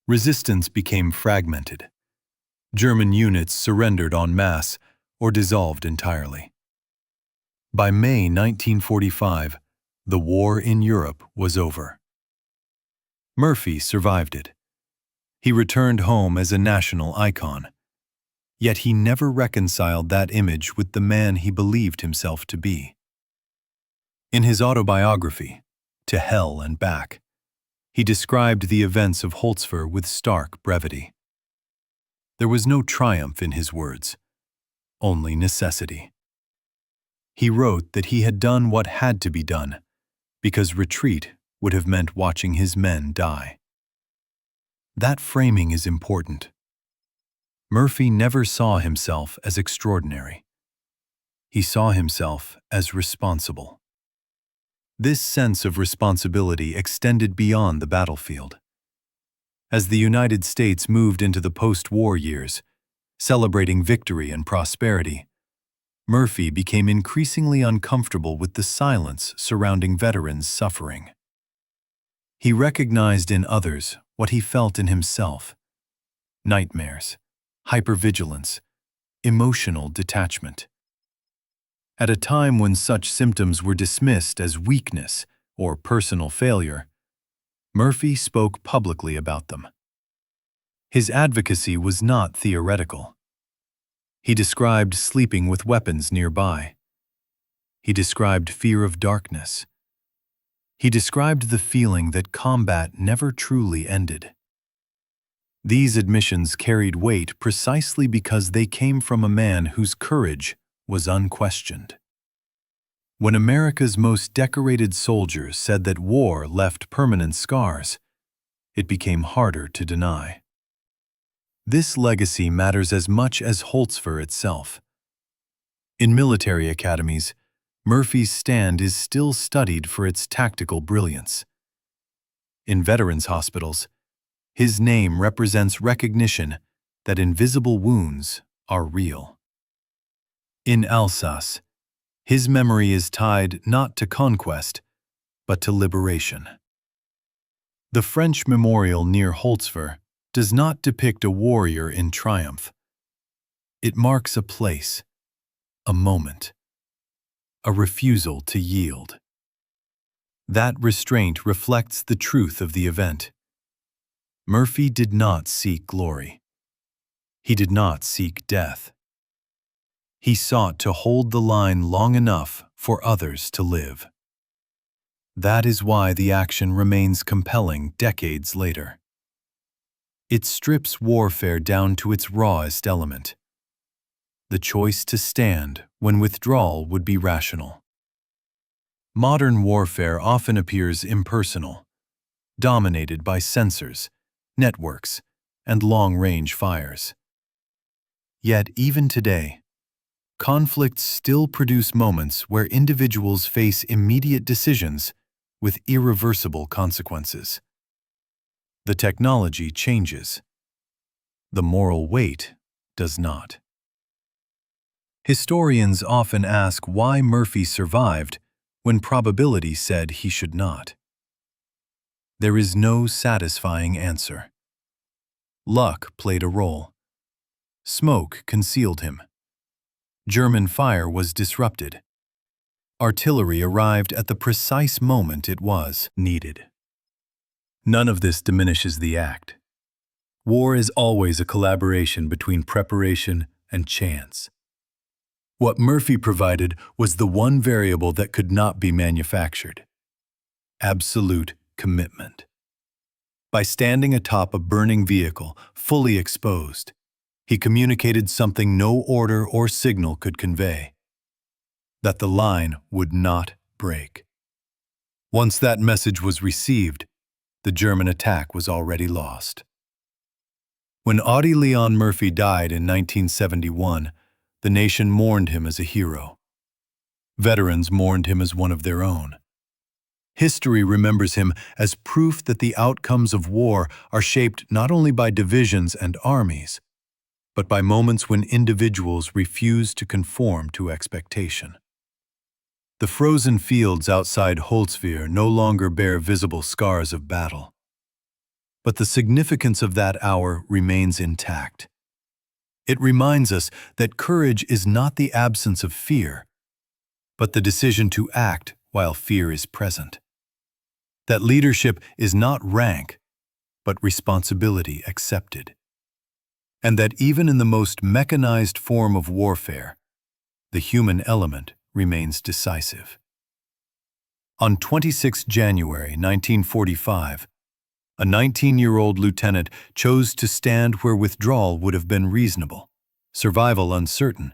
Speaker 1: Resistance became fragmented. German units surrendered en masse or dissolved entirely. By May 1945, the war in Europe was over. Murphy survived it. He returned home as a national icon. Yet he never reconciled that image with the man he believed himself to be. In his autobiography, To Hell and Back, he described the events of Holtzwihr with stark brevity. There was no triumph in his words, only necessity. He wrote that he had done what had to be done, because retreat would have meant watching his men die. That framing is important. Murphy never saw himself as extraordinary. He saw himself as responsible. This sense of responsibility extended beyond the battlefield. As the United States moved into the post-war years, celebrating victory and prosperity, Murphy became increasingly uncomfortable with the silence surrounding veterans' suffering. He recognized in others what he felt in himself: nightmares, hypervigilance, emotional detachment. At a time when such symptoms were dismissed as weakness or personal failure, Murphy spoke publicly about them. His advocacy was not theoretical. He described sleeping with weapons nearby. He described fear of darkness. He described the feeling that combat never truly ended. These admissions carried weight precisely because they came from a man whose courage was unquestioned. When America's most decorated soldiers said that war left permanent scars, it became harder to deny. This legacy matters as much as Holtzwihr itself. In military academies, Murphy's stand is still studied for its tactical brilliance. In veterans' hospitals, his name represents recognition that invisible wounds are real. In Alsace, his memory is tied not to conquest, but to liberation. The French memorial near Holtzwihr does not depict a warrior in triumph. It marks a place, a moment, a refusal to yield. That restraint reflects the truth of the event. Murphy did not seek glory. He did not seek death. He sought to hold the line long enough for others to live. That is why the action remains compelling decades later. It strips warfare down to its rawest element: the choice to stand when withdrawal would be rational. Modern warfare often appears impersonal, dominated by sensors, networks, and long-range fires. Yet even today, conflicts still produce moments where individuals face immediate decisions with irreversible consequences. The technology changes. The moral weight does not. Historians often ask why Murphy survived when probability said he should not. There is no satisfying answer. Luck played a role. Smoke concealed him. German fire was disrupted. Artillery arrived at the precise moment it was needed. None of this diminishes the act. War is always a collaboration between preparation and chance. What Murphy provided was the one variable that could not be manufactured: absolute commitment. By standing atop a burning vehicle, fully exposed, he communicated something no order or signal could convey: that the line would not break. Once that message was received, the German attack was already lost. When Audie Murphy died in 1971, the nation mourned him as a hero. Veterans mourned him as one of their own. History remembers him as proof that the outcomes of war are shaped not only by divisions and armies, but by moments when individuals refuse to conform to expectation. The frozen fields outside Holtzwihr no longer bear visible scars of battle. But the significance of that hour remains intact. It reminds us that courage is not the absence of fear, but the decision to act while fear is present. That leadership is not rank, but responsibility accepted. And that even in the most mechanized form of warfare, the human element remains decisive. On 26 January 1945, a 19-year-old lieutenant chose to stand where withdrawal would have been reasonable, survival uncertain,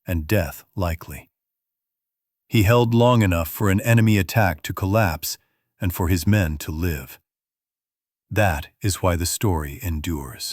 Speaker 1: and death likely. He held long enough for an enemy attack to collapse and for his men to live. That is why the story endures.